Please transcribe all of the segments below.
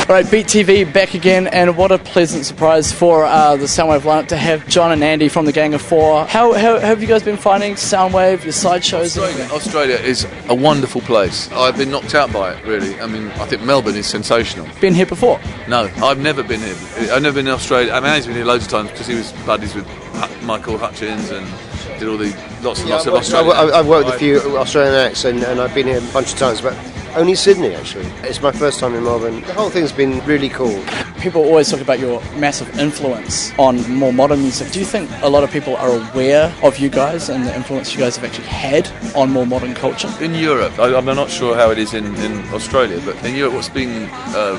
Alright, Beat TV back again, and what a pleasant surprise for the Soundwave lineup to have John and Andy from the Gang of Four. How have you guys been finding Soundwave, your side shows? Australia is a wonderful place. I've been knocked out by it, really. I mean, I think Melbourne is sensational. Been here before? No, I've never been here. I've never been in Australia. I mean, Andy's been here loads of times because he was buddies with Michael Hutchins and did all the lots of Australia. I've worked with a few Australian acts and I've been here a bunch of times, but only Sydney, actually. It's my first time in Melbourne. The whole thing's been really cool. People always talk about your massive influence on more modern music. Do you think a lot of people are aware of you guys and the influence you guys have actually had on more modern culture? In Europe, I'm not sure how it is in Australia, but in Europe what's been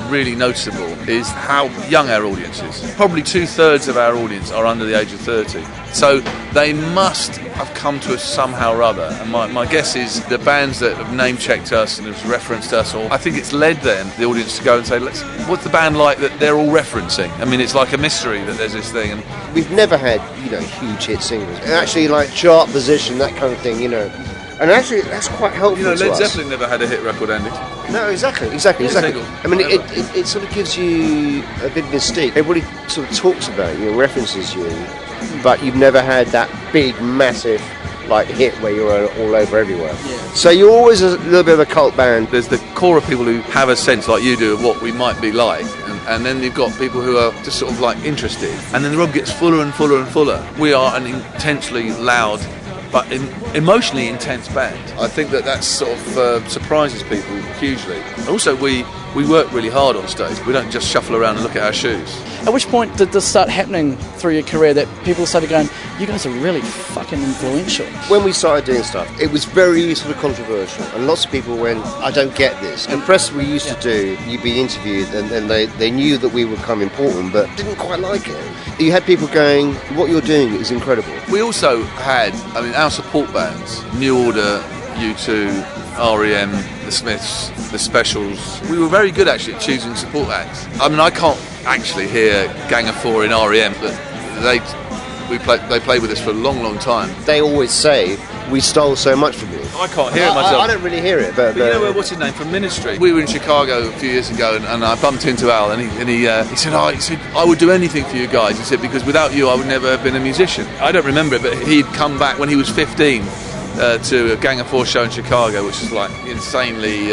really noticeable is how young our audience is. Probably 2/3 of our audience are under the age of 30. So they must have come to us somehow or other. And my guess is the bands that have name-checked us and have referenced us, or I think it's led them, the audience, to go and say, what's the band like that they're all referencing? I mean, it's like a mystery that there's this thing. And we've never had, huge hit singles. Actually, like chart position, that kind of thing, And actually, that's quite helpful. Led Zeppelin never had a hit record, Andy. No, exactly. I mean, it sort of gives you a bit of mystique. Everybody sort of talks about you, references you, but you've never had that big, massive, hit where you're all over everywhere. Yeah. So you're always a little bit of a cult band. There's the core of people who have a sense, like you do, of what we might be like. And then you've got people who are just sort of interested. And then the rub gets fuller and fuller and fuller. We are an intensely loud but emotionally intense band. I think that sort of surprises people hugely. And also we work really hard on stage. We don't just shuffle around and look at our shoes. At which point did this start happening through your career that people started going, you guys are really fucking influential? When we started doing stuff, it was very sort of controversial, and lots of people went, I don't get this. And press we used to do, you'd be interviewed and they knew that we would become important but didn't quite like it. You had people going, what you're doing is incredible. We also had, our support bands, New Order, U2, R.E.M., The Smiths, The Specials. We were very good actually at choosing support acts. I can't actually hear Gang of Four in R.E.M., but they played with us for a long, long time. They always say, we stole so much from you. I can't hear it myself. I don't really hear it, but what's his name from Ministry? We were in Chicago a few years ago, and I bumped into Al, and he said, I would do anything for you guys. He said, because without you, I would never have been a musician. I don't remember it, but he'd come back when he was 15 to a Gang of Four show in Chicago, which was insanely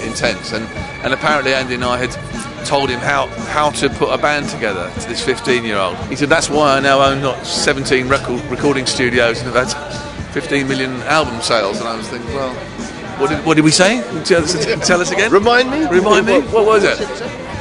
intense. And apparently Andy and I had told him how to put a band together to this 15-year-old. He said, that's why I now own 17 recording studios and have had 15 million album sales. And I was thinking, well, what did we say? Tell us again. Remind me. What was it?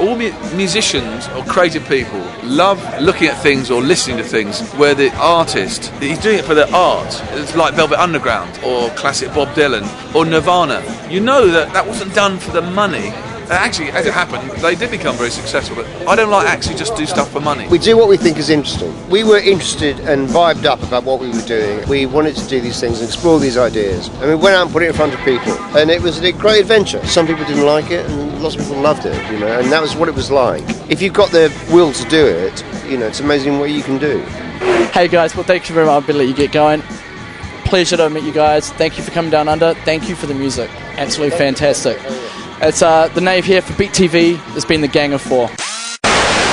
All musicians or creative people love looking at things or listening to things where the artist, he's doing it for the art. It's like Velvet Underground or classic Bob Dylan or Nirvana. You know that wasn't done for the money. Actually, as it happened, they did become very successful, but I don't like actually just do stuff for money. We do what we think is interesting. We were interested and vibed up about what we were doing. We wanted to do these things and explore these ideas. And we went out and put it in front of people. And it was a great adventure. Some people didn't like it, and lots of people loved it, and that was what it was like. If you've got the will to do it, it's amazing what you can do. Hey guys, well thank you very much. I'll let you get going. Pleasure to meet you guys. Thank you for coming down under. Thank you for the music. Absolutely fantastic. It's the Knave here for Beat TV. It's been the Gang of Four.